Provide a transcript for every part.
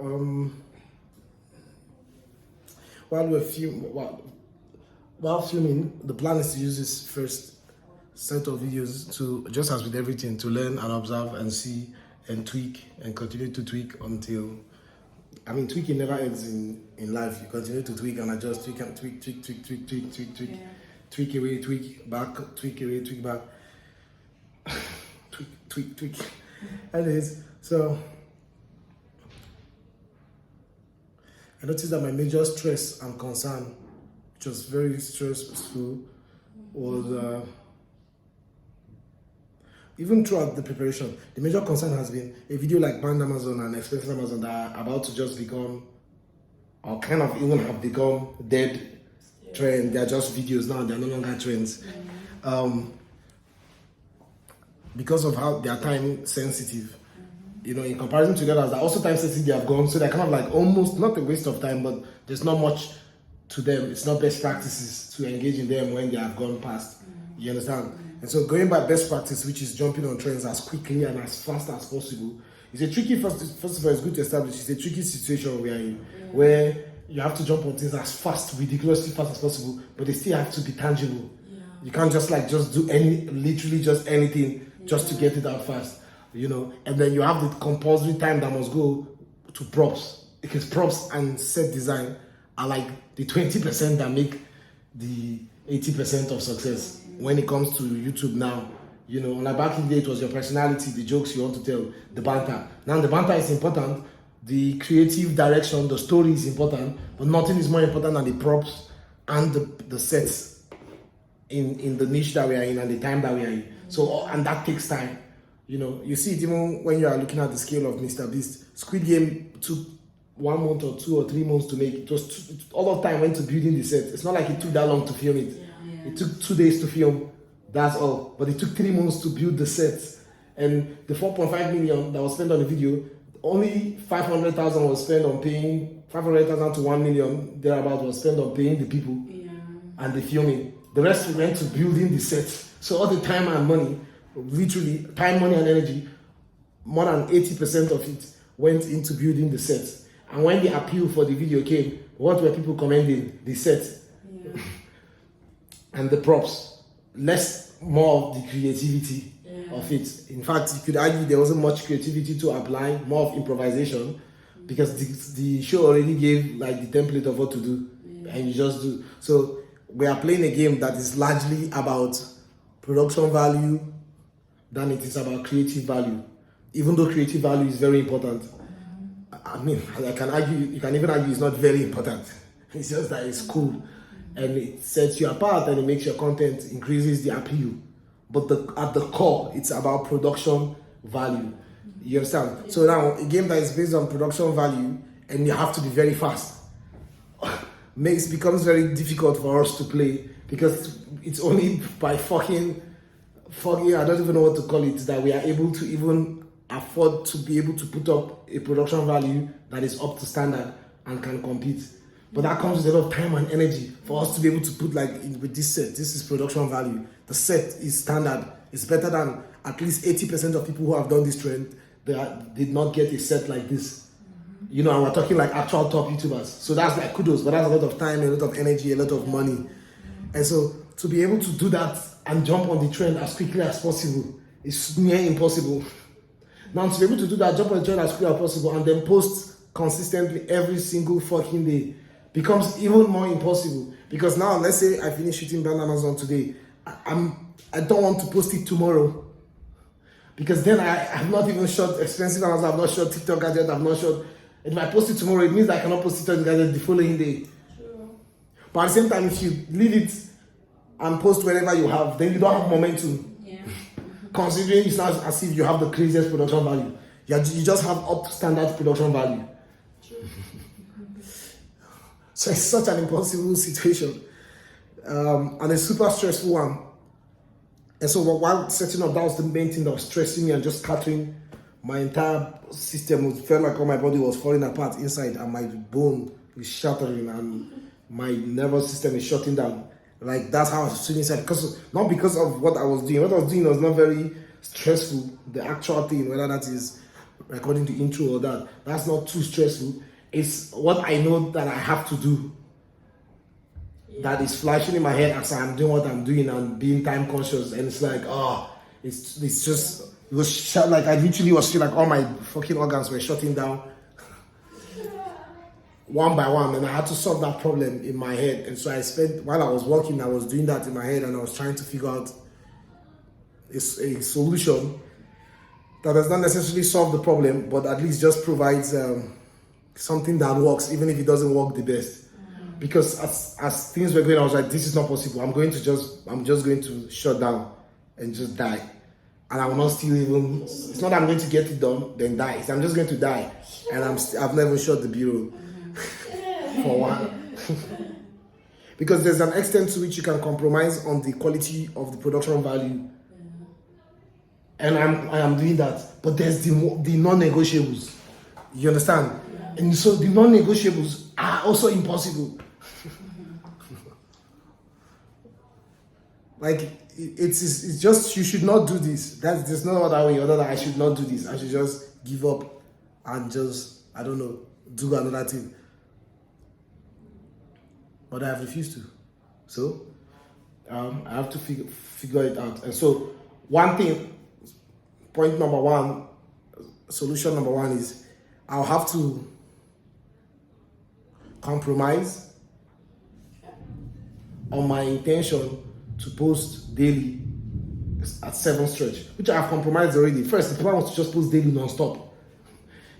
Um, while we're while filming, the plan is to use this first set of videos to, just as with everything, to learn and observe and see and tweak and continue to tweak until, I mean, tweaking never ends in life. You continue to tweak and adjust, tweak and tweak, Yeah. tweak away, tweak back, tweak away, tweak back, tweak. Anyways, so I noticed that my major stress and concern, which was very stressful, was even throughout the preparation, the major concern has been a video like Banned Amazon and Expensive Amazon that are about to just become, or kind of even have become dead trend. They're just videos now, they're no longer trends. Because of how they are time sensitive. You know, in comparison to the others, they're also time sensitive, they have gone, so they're kind of like almost not a waste of time, but there's not much to them. It's not best practices to engage in them when they have gone past. You understand? And so going by best practice, which is jumping on trends as quickly and as fast as possible, is a tricky, first of all, it's good to establish, it's a tricky situation we are in, where you have to jump on things as fast, ridiculously fast as possible, but they still have to be tangible. You can't just do literally just anything just to get it out fast, you know. And then you have the compulsory time that must go to props, because props and set design are like the 20% that make the 80% of success when it comes to YouTube now. You know, like back in the day, it was your personality, the jokes you want to tell, the banter. Now the banter is important, the creative direction, the story is important, but nothing is more important than the props and the sets in the niche that we are in and the time that we are in. So, and that takes time. You know, you see it even when you are looking at the scale of Mr. Beast. Squid Game took 1 month or 2 or 3 months to make. It was all of time went to building the set. It's not like it took that long to film it. It took 2 days to film. That's all. But it took 3 months to build the sets. And the 4.5 million that was spent on the video, only 500,000 was spent on paying, 500,000 to 1 million thereabout was spent on paying the people and the filming. The rest went to building the sets. So all the time and money, literally time, money and energy, more than 80% of it went into building the sets. And when the appeal for the video came, what were people commending? The set and the props. More of the creativity of it. In fact, you could argue there wasn't much creativity to apply, more of improvisation, because the show already gave like the template of what to do, and you just do. So we are playing a game that is largely about production value than it is about creative value. Even though creative value is very important, I mean, I can argue, you can even argue it's not very important. It's just that it's cool and it sets you apart and it makes your content, increases the appeal. But at the core, it's about production value. You understand? So now, a game that is based on production value and you have to be very fast becomes very difficult for us to play, because it's only by fucking I don't even know what to call it, that we are able to even afford to be able to put up a production value that is up to standard and can compete. But that comes with a lot of time and energy for us to be able to put with this set, this is production value. The set is standard. It's better than at least 80% of people who have done this trend did not get a set like this. You know, and we're talking like actual top YouTubers. So that's like kudos, but that's a lot of time, a lot of energy, a lot of money. And so to be able to do that and jump on the trend as quickly as possible is near impossible. Now to be able to do that, jump on the trend as quickly as possible and then post consistently every single fucking day becomes even more impossible. Because now, let's say I finish shooting Banned Amazon today, I don't want to post it tomorrow, because then I have not even shot Expensive Amazon, I've not shot TikTok Gadget, I've not shot. If I post it tomorrow, it means I cannot post TikTok Gadget the following day. True. But at the same time, if you leave it and post whenever you have, then you don't have momentum. Considering it's not as if you have the craziest production value. You just have up to standard production value. So it's such an impossible situation. And a super stressful one. And so while setting up, that was the main thing that was stressing me and just scattering my entire system. It felt like all my body was falling apart inside and my bone is shattering and my nervous system is shutting down. Like, that's how I was feeling inside. Not because of what I was doing. What I was doing was not very stressful. The actual thing, whether that is recording the intro or that. That's not too stressful. It's what I know that I have to do that is flashing in my head as I'm doing what I'm doing and being time conscious. And it's like, it's just, it was like I literally was feeling like all my fucking organs were shutting down one by one, and I had to solve that problem in my head. And so I spent, while I was working, I was doing that in my head, and I was trying to figure out a solution that does not necessarily solve the problem, but at least just provides something that works, even if it doesn't work the best. Because as things were going, I was like, this is not possible. I'm just going to shut down and just die. And I will not still even, it's not that I'm going to get it done, then die. I'm just going to die. And I've never shut the bureau for one. Because there's an extent to which you can compromise on the quality of the production value. And I am doing that. But there's the non-negotiables. You understand? And so the non-negotiables are also impossible. Like, it's just, you should not do this. There's no other way other than I should not do this. I should just give up and just, I don't know, do another thing. But I have refused to. So, I have to figure it out. And so, one thing, point number one, solution number one is I'll have to compromise on my intention to post daily at 7 stretch, which I have compromised already. First, the plan was to just post daily non-stop.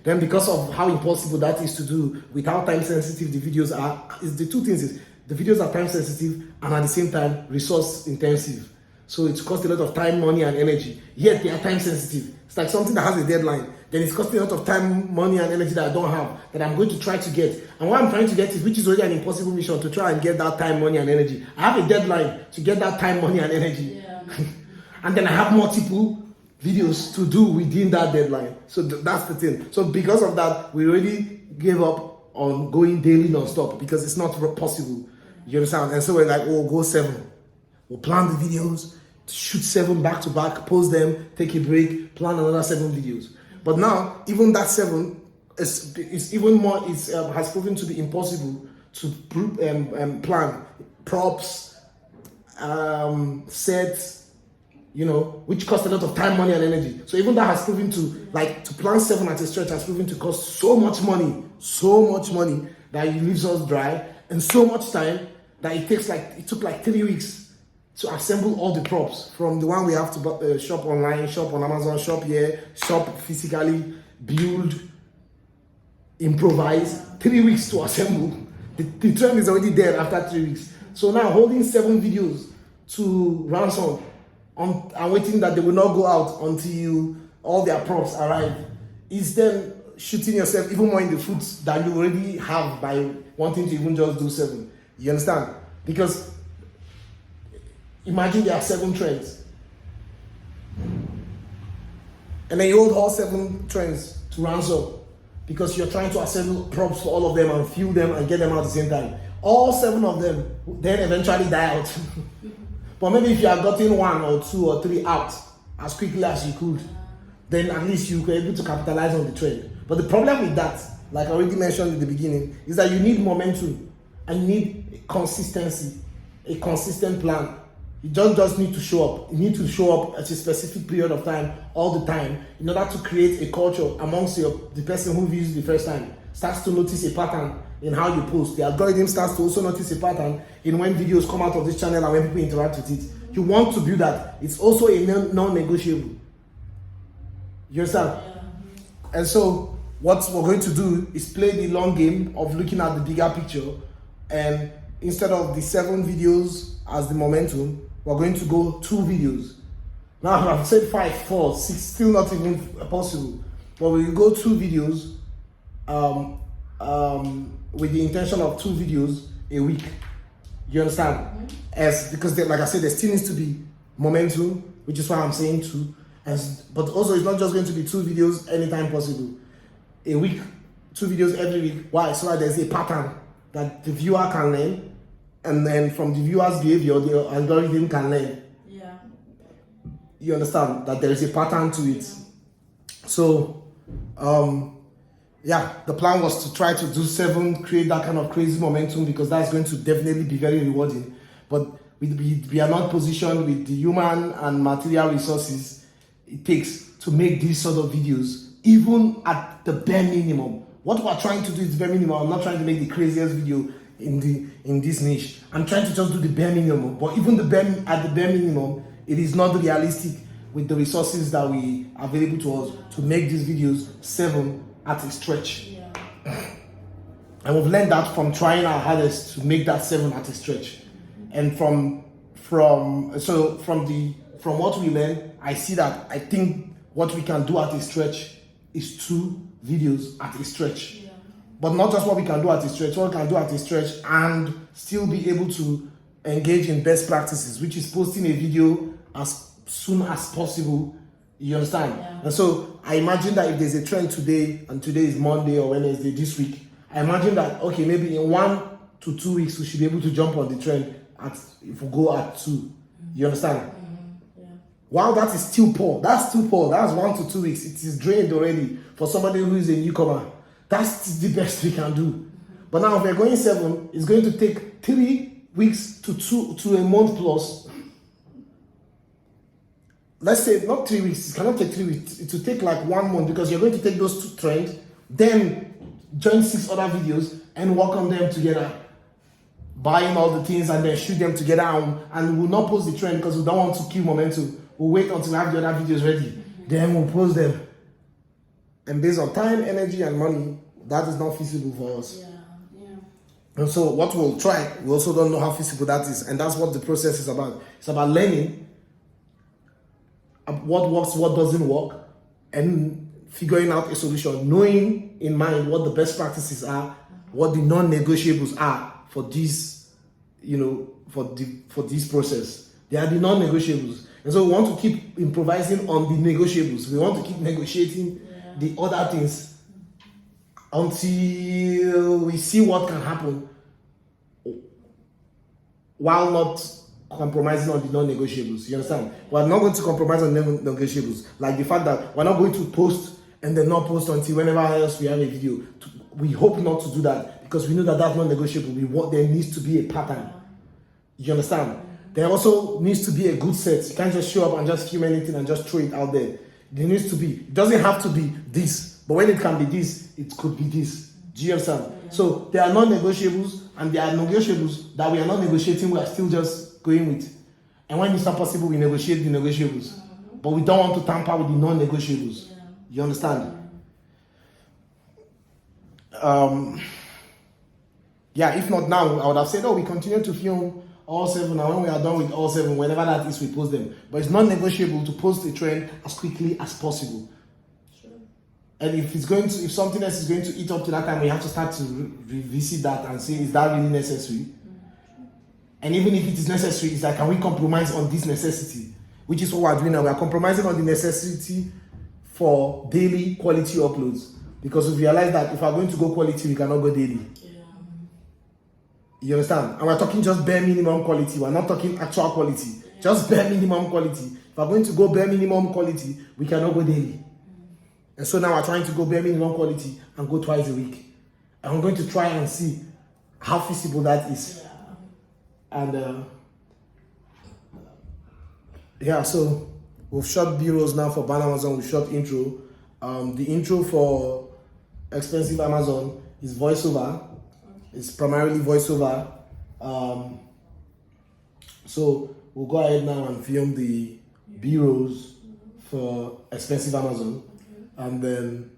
Then because of how impossible that is to do with how time sensitive the videos are, the two things is the videos are time sensitive and at the same time resource intensive. So it costs a lot of time, money and energy, yet they are time sensitive. It's like something that has a deadline. Then it's costing a lot of time, money and energy that I don't have, that I'm going to try to get. And what I'm trying to get is, which is already an impossible mission, to try and get that time, money and energy. I have a deadline to get that time, money and energy. Yeah. And then I have multiple videos to do within that deadline. So that's the thing. So because of that, we already gave up on going daily non-stop because it's not possible. You understand? And so we're like, oh, go 7. We'll plan the videos, shoot 7 back to back, post them, take a break, plan another 7 videos. But now, even that 7 is even more. Has proven to be impossible to plan props, sets, which cost a lot of time, money, and energy. So even that has proven to plan 7 at a stretch has proven to cost so much money that it leaves us dry, and so much time that it took 3 weeks to assemble all the props, from the one we have to shop online, shop on Amazon, shop here, shop physically, build, improvise. 3 weeks to assemble. The trend is already dead after 3 weeks. So now holding 7 videos to ransom and waiting that they will not go out until all their props arrive is then shooting yourself even more in the foot that you already have by wanting to even just do 7. You understand? Because imagine there are 7 trends. And then you hold all 7 trends to ransom because you're trying to assemble props for all of them and fuel them and get them out at the same time. All 7 of them then eventually die out. But maybe if you had gotten 1 or 2 or 3 out as quickly as you could, then at least you were able to capitalize on the trend. But the problem with that, like I already mentioned in the beginning, is that you need momentum and you need consistency, a consistent plan. You don't just need to show up. You need to show up at a specific period of time all the time in order to create a culture amongst the person who views the first time, starts to notice a pattern in how you post. The algorithm starts to also notice a pattern in when videos come out of this channel and when people interact with it. You want to build that. It's also a non-negotiable. You understand? And so what we're going to do is play the long game of looking at the bigger picture, and instead of the 7 videos as the momentum, we're going to go 2 videos. Now I've said 5, 4, 6, still not even possible. But we will go 2 videos with the intention of 2 videos a week. You understand? Because like I said, there still needs to be momentum, which is why I'm saying 2. But also it's not just going to be 2 videos anytime possible. A week, 2 videos every week. Why? So that there's a pattern that the viewer can learn, and then from the viewer's behavior, the algorithm can learn. Yeah. You understand that there is a pattern to it. So Yeah, the plan was to try to do 7, create that kind of crazy momentum, because that's going to definitely be very rewarding. But we are not positioned with the human and material resources it takes to make these sort of videos, even at the bare minimum. What we're trying to do is bare minimum. I'm not trying to make the craziest video in this niche. I'm trying to just do the bare minimum. But even at the bare minimum, it is not realistic with the resources that we are available to us to make these videos 7 at a stretch. Yeah. And we've learned that from trying our hardest to make that 7 at a stretch. And from what we learn, I see that I think what we can do at a stretch is 2 videos at a stretch. Yeah. But not just what we can do at a stretch, what we can do at a stretch and still be able to engage in best practices, which is posting a video as soon as possible. You understand? Yeah. And so I imagine that if there's a trend today, and today is Monday or Wednesday this week, I imagine that, okay, maybe in 1 to 2 weeks, we should be able to jump on the trend if we go at 2. You understand? Mm-hmm. Yeah. While that is still poor, that's 1 to 2 weeks. It is drained already for somebody who is a newcomer. That's the best we can do. Mm-hmm. But now if we're going 7, it's going to take 3 weeks to a month plus. Let's say not 3 weeks, it cannot take 3 weeks, it will take like 1 month, because you're going to take those 2 trends, then join 6 other videos and work on them together, buying all the things and then shoot them together, and we'll not post the trend because we don't want to kill momentum. We'll wait until we have the other videos ready, then we'll post them. And based on time, energy and money, that is not feasible for us. Yeah. And so what we'll try, we also don't know how feasible that is, and that's what the process is about. It's about learning what works, what doesn't work, and figuring out a solution, knowing in mind what the best practices are, what the non-negotiables are for this, for this process. They are the non-negotiables. And so we want to keep improvising on the negotiables. We want to keep negotiating the other things until we see what can happen, while not compromising on the non-negotiables. You understand? We're not going to compromise on non-negotiables, like the fact that we're not going to post and then not post until whenever else we have a video. We hope not to do that, because we know that that's not negotiable. There needs to be a pattern. You understand? There also needs to be a good set. You can't just show up and just film anything and just throw it out there. There needs to be. It doesn't have to be this, but when it can be this, it could be this. Do you understand? Yeah. So there are non-negotiables, and there are negotiables that we are not negotiating. We are still just going with. And when it's not possible, we negotiate the negotiables. But we don't want to tamper with the non-negotiables. Yeah. You understand? If not now, I would have said, we continue to film all 7, and when we are done with all 7, whenever that is, we post them. But it's not negotiable to post a trend as quickly as possible. Sure. And if something else is going to eat up to that time, we have to start to revisit that and say, is that really necessary? Mm-hmm. And even if it is necessary, it's like, can we compromise on this necessity? Which is what we're doing now. We are compromising on the necessity for daily quality uploads, because we realize that if we're going to go quality, we cannot go daily. You understand? And we're talking just bare minimum quality. We're not talking actual quality. Just bare minimum quality. If we're going to go bare minimum quality, we cannot go daily. And so now we're trying to go bare minimum quality and go twice a week. And we're going to try and see how feasible that is. And so we've shot B-rolls now for Ban Amazon. We've shot intro. The intro for Expensive Amazon is voiceover. It's primarily voiceover. So we'll go ahead now and film the B-rolls for Expensive Amazon. And then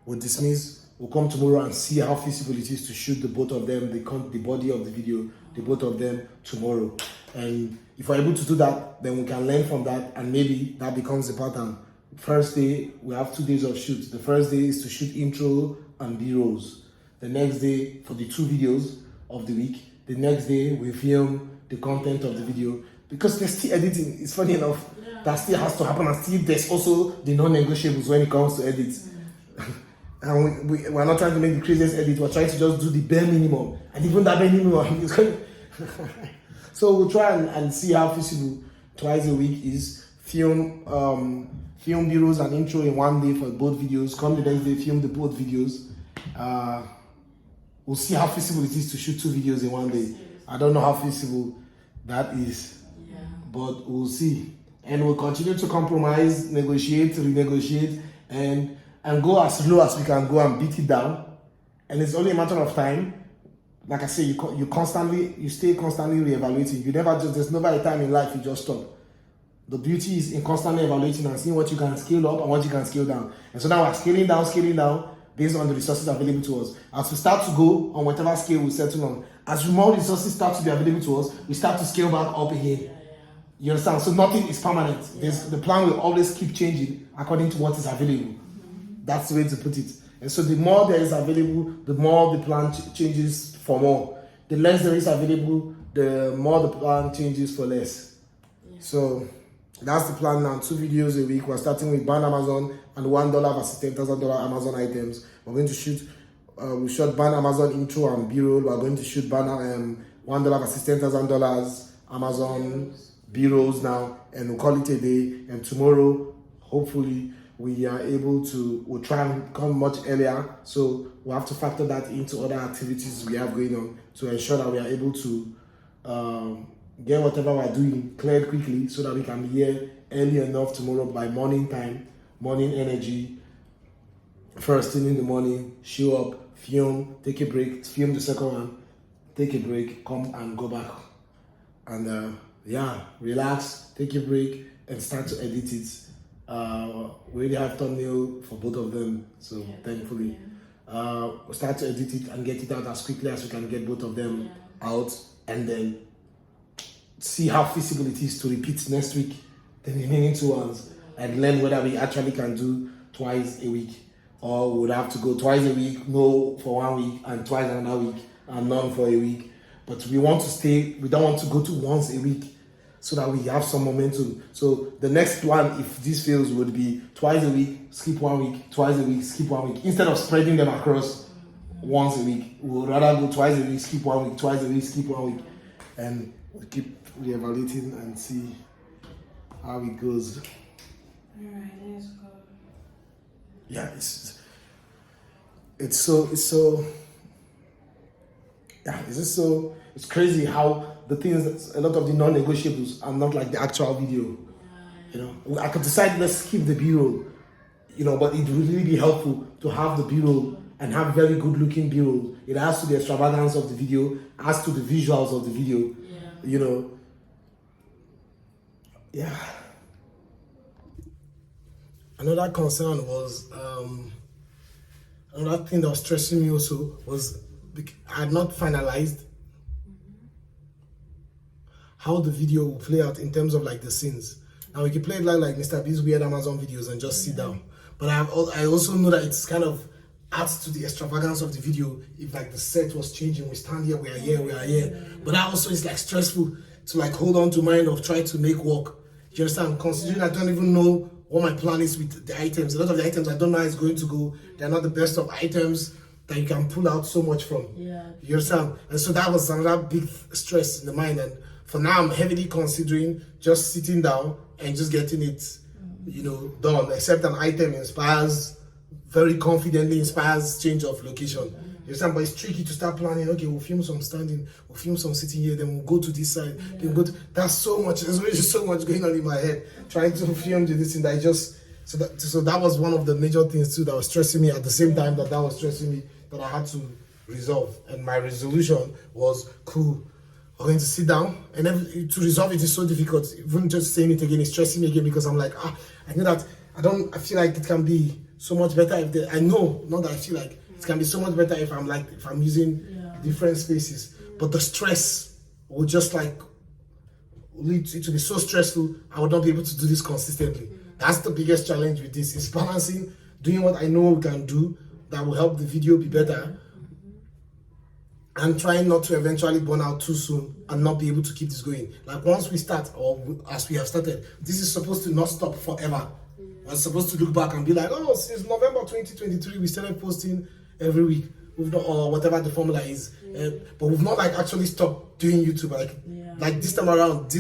we'll dismiss. We'll come tomorrow and see how feasible it is to shoot the both of them, the body of the video, the both of them tomorrow. And if we're able to do that, then we can learn from that, and maybe that becomes the pattern. First day, we have 2 days of shoot. The first day is to shoot intro and B-rolls. The next day, for the 2 videos of the week, the next day we film the content of the video, because there's still editing. It's funny enough, that still has to happen, and still there's also the non-negotiables when it comes to edit. And we're not trying to make the craziest edit, we're trying to just do the bare minimum, and even that bare minimum is going. So we'll try and see how feasible twice a week is. Film film B-rolls and intro in one day for both videos. Come the next day, film the both videos. We'll see how feasible it is to shoot 2 videos in one day. I don't know how feasible that is, but we'll see. And we'll continue to compromise, negotiate, renegotiate, and go as low as we can go and beat it down. And it's only a matter of time. Like I say, you stay constantly reevaluating. There's never a time in life you just stop. The beauty is in constantly evaluating and seeing what you can scale up and what you can scale down. And so now we're scaling down based on the resources available to us. As we start to go on whatever scale we settle on, as more resources start to be available to us, we start to scale back up again. You understand? So nothing is permanent. The plan will always keep changing according to what is available. That's the way to put it. And so the more there is available, the more the plan changes for more. The less there is available, the more the plan changes for less. So that's the plan now. 2 videos a week. We're starting with Ban Amazon and $1 versus $10,000 Amazon items. We're going to shoot, we shot Ban Amazon intro and B-roll. We're going to shoot Ban $1 versus $10,000 Amazon B-rolls now, and we'll call it a day. And tomorrow, hopefully, we'll try and come much earlier. So we'll have to factor that into other activities we have going on to ensure that we are able to get whatever we're doing cleared quickly so that we can be here early enough tomorrow by morning time, morning energy. First thing in the morning, show up, film, take a break, film the second one, take a break, come and go back. And relax, take a break, and start to edit it. We already have thumbnail for both of them, so thankfully. We'll start to edit it and get it out as quickly as we can get both of them out, and then see how feasible it is to repeat next week the remaining 2 ones and learn whether we actually can do twice a week, or we would have to go twice a week, no for 1 week, and twice another week, and none for a week. But we don't want to go to once a week so that we have some momentum. So the next one, if this fails, would be twice a week, skip 1 week, twice a week, skip 1 week. Instead of spreading them across once a week, we would rather go twice a week, skip 1 week, twice a week, skip 1 week. And we'll keep reevaluating and see how it goes. Alright, let's go. Yeah, it's crazy how the things, a lot of the non-negotiables are not like the actual video. I could decide, let's skip the B-roll, but it would really be helpful to have the B-roll and have very good looking B-roll. It adds to the extravagance of the video, adds to the visuals of the video. Another concern was, another thing that was stressing me also was I had not finalized how the video will play out in terms of like the scenes. Now we can play it like Mr. B's weird Amazon videos and just sit down. But I also know that it's kind of adds to the extravagance of the video. If like the set was changing, we stand here, we are here. But that also is like stressful to like hold on to mind of trying to make work. You understand? Considering I don't even know what my plan is with the items. A lot of the items I don't know how it's going to go. They're not the best of items that you can pull out so much from. You understand? And so that was another big stress in the mind. And for now, I'm heavily considering just sitting down and just getting it, done. Except an item very confidently inspires change of location. You understand? But it's tricky to start planning. Okay, we'll film some standing, we'll film some sitting here, then we'll go to this side, then go to, that's so much. There's really so much going on in my head trying to film this thing that I just. So that was one of the major things too that was stressing me at the same time that was stressing me that I had to resolve. And my resolution was cool. We're going to sit down, and then to resolve it is so difficult. Even just saying it again is stressing me again because I'm like, I know that I feel like it can be so much better if I know, not that I feel like it can be so much better if I'm using different spaces. But the stress will just lead to be so stressful. I would not be able to do this consistently. That's the biggest challenge with this, is balancing, doing what I know we can do that will help the video be better, and trying not to eventually burn out too soon and not be able to keep this going. Like once we start, or as we have started, this is supposed to not stop forever. We're supposed to look back and be like, since November 2023, we started posting every week. We've not, or whatever the formula is. But we've not actually stopped doing YouTube. Like this time around,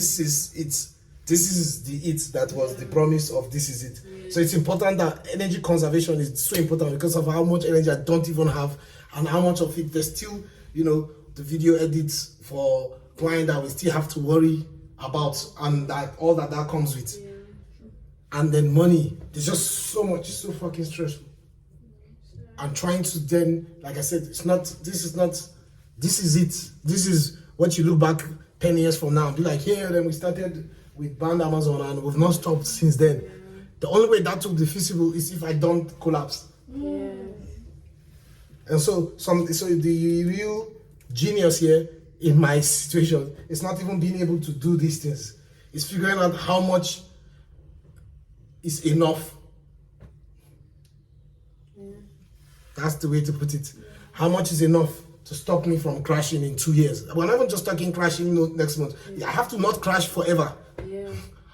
this is the it that was the promise of this is it. So it's important that energy conservation is so important because of how much energy I don't even have and how much of it there's still, you know, the video edits for client that we still have to worry about and that all that comes with. And then money, there's just so much, it's so fucking stressful. And trying to then, like I said, this is it. This is what you look back 10 years from now. Be like, yeah, then we started with Band Amazon and we've not stopped since then. The only way that will be feasible is if I don't collapse. And so the real genius here in my situation is not even being able to do these things. It's figuring out how much is enough. That's the way to put it. How much is enough to stop me from crashing in 2 years? We're not even just talking crashing next month. I have to not crash forever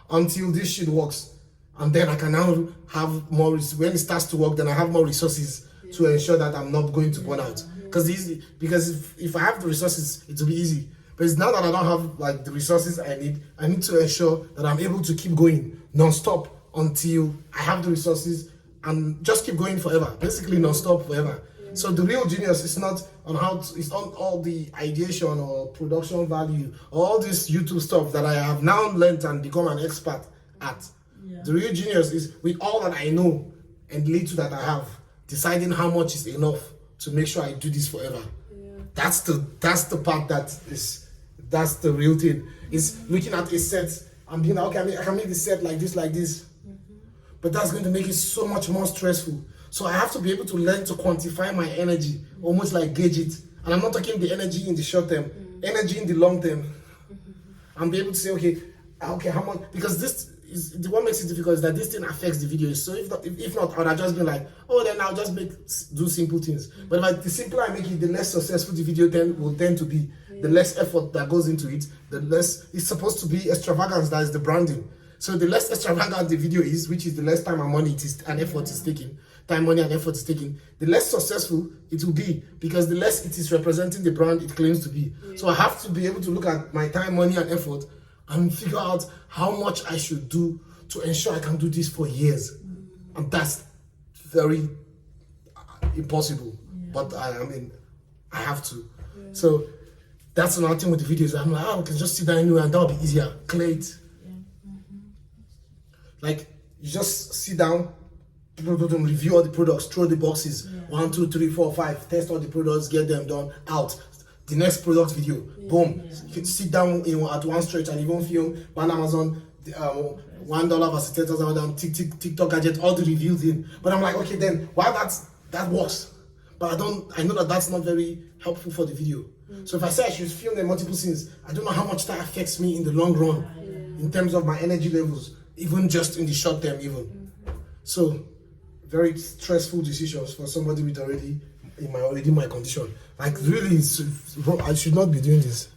until this shit works. And then I can now have more, when it starts to work, then I have more resources to ensure that I'm not going to burn out. Because if I have the resources, it will be easy. But it's now that I don't have like the resources I need to ensure that I'm able to keep going non-stop until I have the resources and just keep going forever, basically non-stop forever. So the real genius is not on it's not all the ideation or production value, all this YouTube stuff that I have now learned and become an expert at. The real genius is with all that I know and little that I have, deciding how much is enough to make sure I do this forever. That's the part that's the real thing. Is looking at a set and being like, okay, I can make the set like this. But that's going to make it so much more stressful. So I have to be able to learn to quantify my energy, almost like gauge it. And I'm not talking the energy in the short term, energy in the long term. And be able to say, okay, how much? Because this is the what makes it difficult is that this thing affects the video. So if not, I would have just been like, oh, then I'll just do simple things. But the simpler I make it, the less successful the video will tend to be. The less effort that goes into it, the less it's supposed to be extravagance. That is the branding. So the less extravagant the video is, which is the less time and money and effort is taking, time, money, and effort is taking, the less successful it will be because the less it is representing the brand it claims to be. So I have to be able to look at my time, money, and effort and figure out how much I should do to ensure I can do this for years. And that's very impossible. But I have to. So that's another thing with the videos. I'm like, I can just sit down anywhere and that'll be easier. Clear it. Like, you just sit down, review all the products, throw the boxes, 1, 2, 3, 4, 5, test all the products, get them done, out. The next product video, boom. You can sit down at one stretch and even film Band Amazon, $1 versus 10,000, TikTok gadget, all the reviews in. But I'm like, okay, then while that works, but I know that that's not very helpful for the video. So if I say I should film the multiple scenes, I don't know how much that affects me in the long run, in terms of my energy levels, even just in the short term even. So very stressful decisions for somebody with already my condition. Like really, I should not be doing this.